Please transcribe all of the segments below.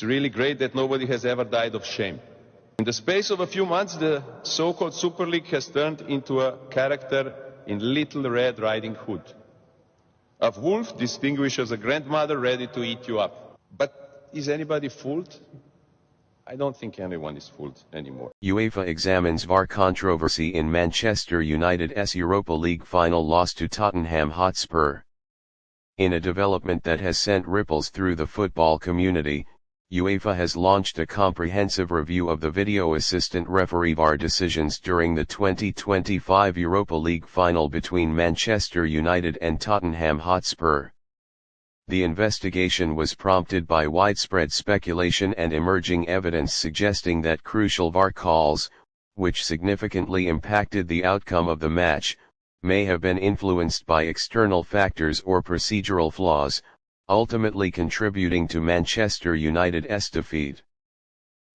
It's really great that nobody has ever died of shame. In the space of a few months, the so-called Super League has turned into a character in Little Red Riding Hood. A wolf distinguishes a grandmother ready to eat you up. But is anybody fooled? I don't think anyone is fooled anymore. UEFA examines VAR controversy in Manchester United's Europa League final loss to Tottenham Hotspur. In a development that has sent ripples through the football community, UEFA has launched a comprehensive review of the video assistant referee VAR decisions during the 2025 Europa League final between Manchester United and Tottenham Hotspur. The investigation was prompted by widespread speculation and emerging evidence suggesting that crucial VAR calls, which significantly impacted the outcome of the match, may have been influenced by external factors or procedural flaws, ultimately contributing to Manchester United's defeat.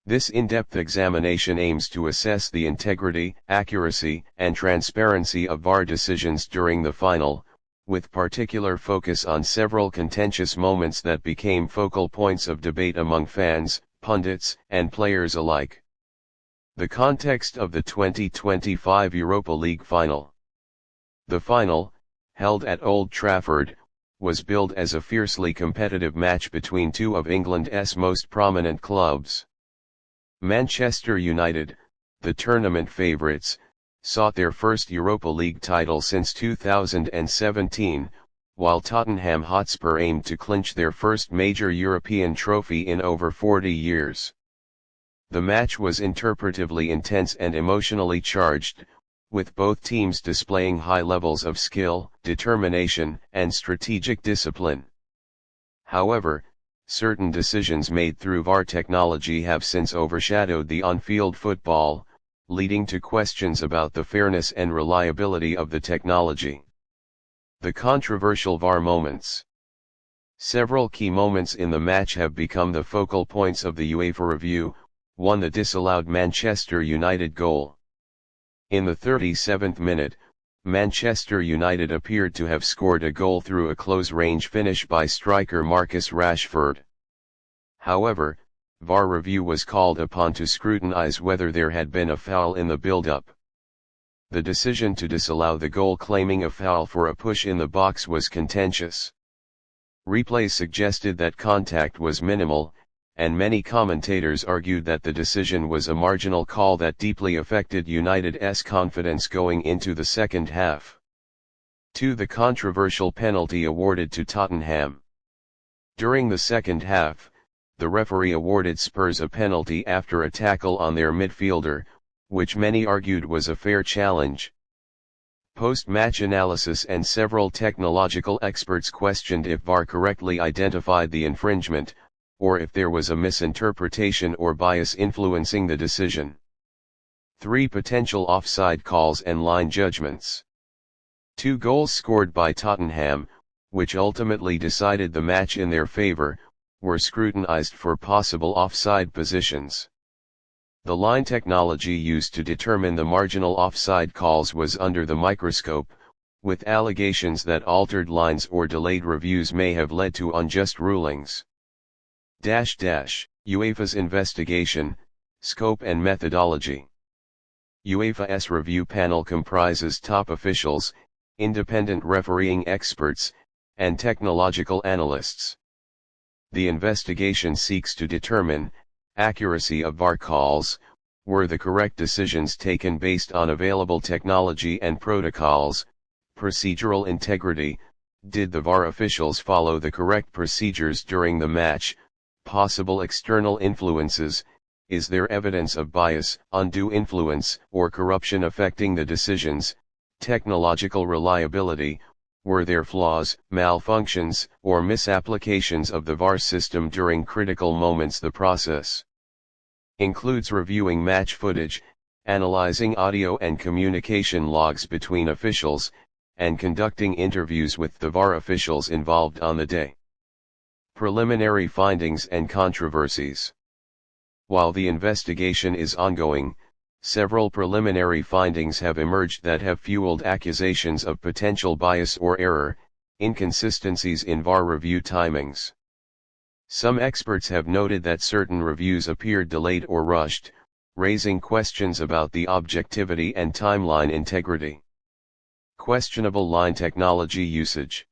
This in-depth examination aims to assess the integrity, accuracy, and transparency of VAR decisions during the final, with particular focus on several contentious moments that became focal points of debate among fans, pundits, and players alike. The context of the 2025 Europa League final. The final, held at Old Trafford, was billed as a fiercely competitive match between two of England's most prominent clubs. Manchester United, the tournament favourites, sought their first Europa League title since 2017, while Tottenham Hotspur aimed to clinch their first major European trophy in over 40 years. The match was interpretively intense and emotionally charged, with both teams displaying high levels of skill, determination, and strategic discipline. However, certain decisions made through VAR technology have since overshadowed the on-field football, leading to questions about the fairness and reliability of the technology. The controversial VAR moments. Several key moments in the match have become the focal points of the UEFA review. 1. The disallowed Manchester United goal. In the 37th minute, Manchester United appeared to have scored a goal through a close-range finish by striker Marcus Rashford. However, VAR review was called upon to scrutinize whether there had been a foul in the build-up. The decision to disallow the goal, claiming a foul for a push in the box, was contentious. Replays suggested that contact was minimal, and many commentators argued that the decision was a marginal call that deeply affected United's confidence going into the second half. 2. The controversial penalty awarded to Tottenham. During the second half, the referee awarded Spurs a penalty after a tackle on their midfielder, which many argued was a fair challenge. Post-match analysis and several technological experts questioned if VAR correctly identified the infringement, or if there was a misinterpretation or bias influencing the decision. 3. Potential offside calls and line judgments. 2 goals scored by Tottenham, which ultimately decided the match in their favour, were scrutinized for possible offside positions. The line technology used to determine the marginal offside calls was under the microscope, with allegations that altered lines or delayed reviews may have led to unjust rulings. UEFA's investigation, scope and methodology. UEFA's review panel comprises top officials, independent refereeing experts, and technological analysts. The investigation seeks to determine accuracy of VAR calls, were the correct decisions taken based on available technology and protocols, procedural integrity, did the VAR officials follow the correct procedures during the match, possible external influences, is there evidence of bias, undue influence, or corruption affecting the decisions, technological reliability, were there flaws, malfunctions, or misapplications of the VAR system during critical moments. The process includes reviewing match footage, analyzing audio and communication logs between officials, and conducting interviews with the VAR officials involved on the day. Preliminary findings and controversies. While the investigation is ongoing, several preliminary findings have emerged that have fueled accusations of potential bias or error, inconsistencies in VAR review timings. Some experts have noted that certain reviews appeared delayed or rushed, raising questions about the objectivity and timeline integrity. Questionable line technology usage.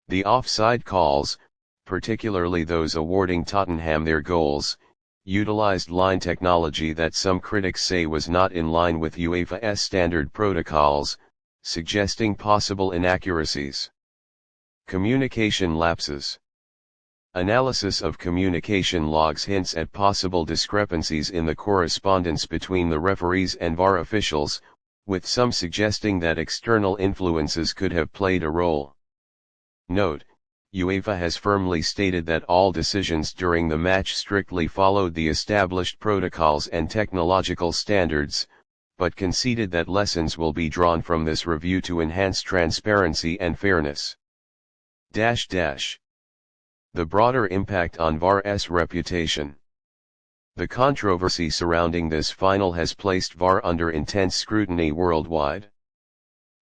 The offside calls, particularly those awarding Tottenham their goals, utilized line technology that some critics say was not in line with UEFA's standard protocols, suggesting possible inaccuracies. Communication lapses. Analysis of communication logs hints at possible discrepancies in the correspondence between the referees and VAR officials, with some suggesting that external influences could have played a role. Note: UEFA has firmly stated that all decisions during the match strictly followed the established protocols and technological standards, but conceded that lessons will be drawn from this review to enhance transparency and fairness. The broader impact on VAR's reputation. The controversy surrounding this final has placed VAR under intense scrutiny worldwide.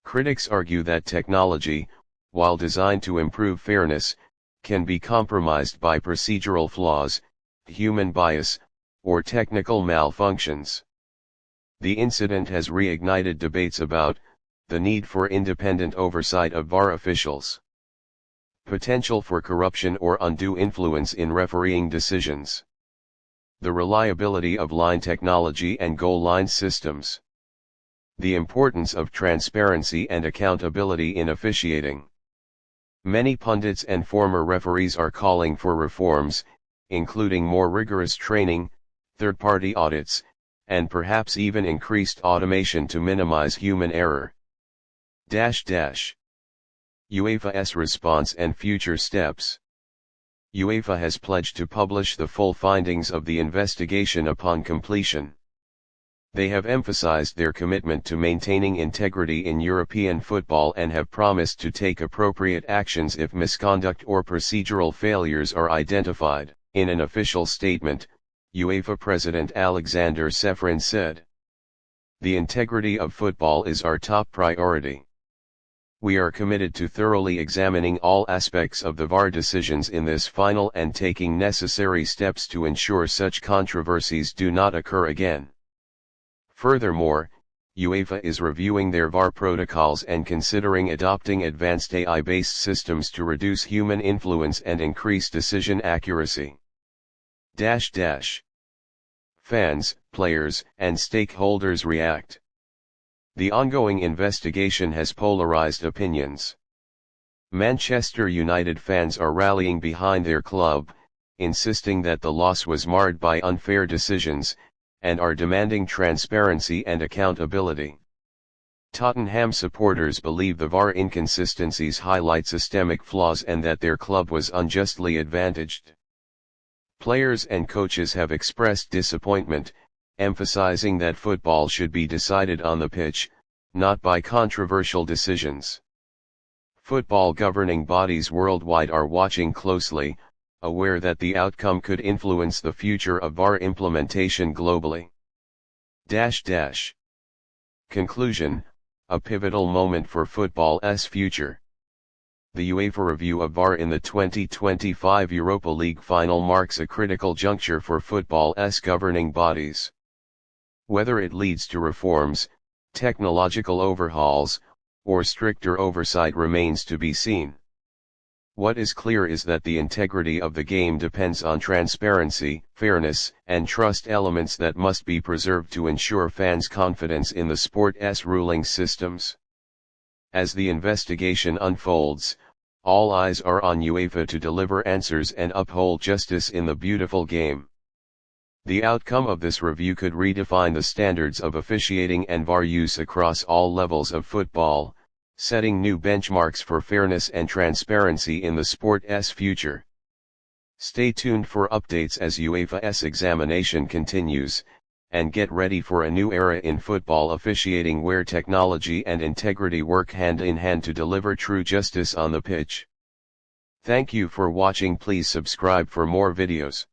Critics argue that technology, while designed to improve fairness, can be compromised by procedural flaws, human bias, or technical malfunctions. The incident has reignited debates about the need for independent oversight of VAR officials, potential for corruption or undue influence in refereeing decisions, the reliability of line technology and goal line systems, the importance of transparency and accountability in officiating. Many pundits and former referees are calling for reforms, including more rigorous training, third-party audits, and perhaps even increased automation to minimize human error. UEFA's response and future steps. UEFA has pledged to publish the full findings of the investigation upon completion. They have emphasized their commitment to maintaining integrity in European football and have promised to take appropriate actions if misconduct or procedural failures are identified. In an official statement, UEFA President Alexander Ceferin said, "The integrity of football is our top priority. We are committed to thoroughly examining all aspects of the VAR decisions in this final and taking necessary steps to ensure such controversies do not occur again." Furthermore, UEFA is reviewing their VAR protocols and considering adopting advanced AI-based systems to reduce human influence and increase decision accuracy. Fans, players, and stakeholders react. The ongoing investigation has polarized opinions. Manchester United fans are rallying behind their club, insisting that the loss was marred by unfair decisions, and are demanding transparency and accountability. Tottenham supporters believe the VAR inconsistencies highlight systemic flaws and that their club was unjustly advantaged. Players and coaches have expressed disappointment, emphasizing that football should be decided on the pitch, not by controversial decisions. Football governing bodies worldwide are watching closely, aware that the outcome could influence the future of VAR implementation globally. Conclusion: a pivotal moment for football's future. The UEFA review of VAR in the 2025 Europa League final marks a critical juncture for football's governing bodies. Whether it leads to reforms, technological overhauls, or stricter oversight remains to be seen. What is clear is that the integrity of the game depends on transparency, fairness, and trust, elements that must be preserved to ensure fans' confidence in the sport's ruling systems. As the investigation unfolds, all eyes are on UEFA to deliver answers and uphold justice in the beautiful game. The outcome of this review could redefine the standards of officiating and VAR use across all levels of football, setting new benchmarks for fairness and transparency in the sport's future. Stay tuned for updates as UEFA's examination continues, and get ready for a new era in football officiating where technology and integrity work hand in hand to deliver true justice on the pitch. Thank you for watching. Please subscribe for more videos.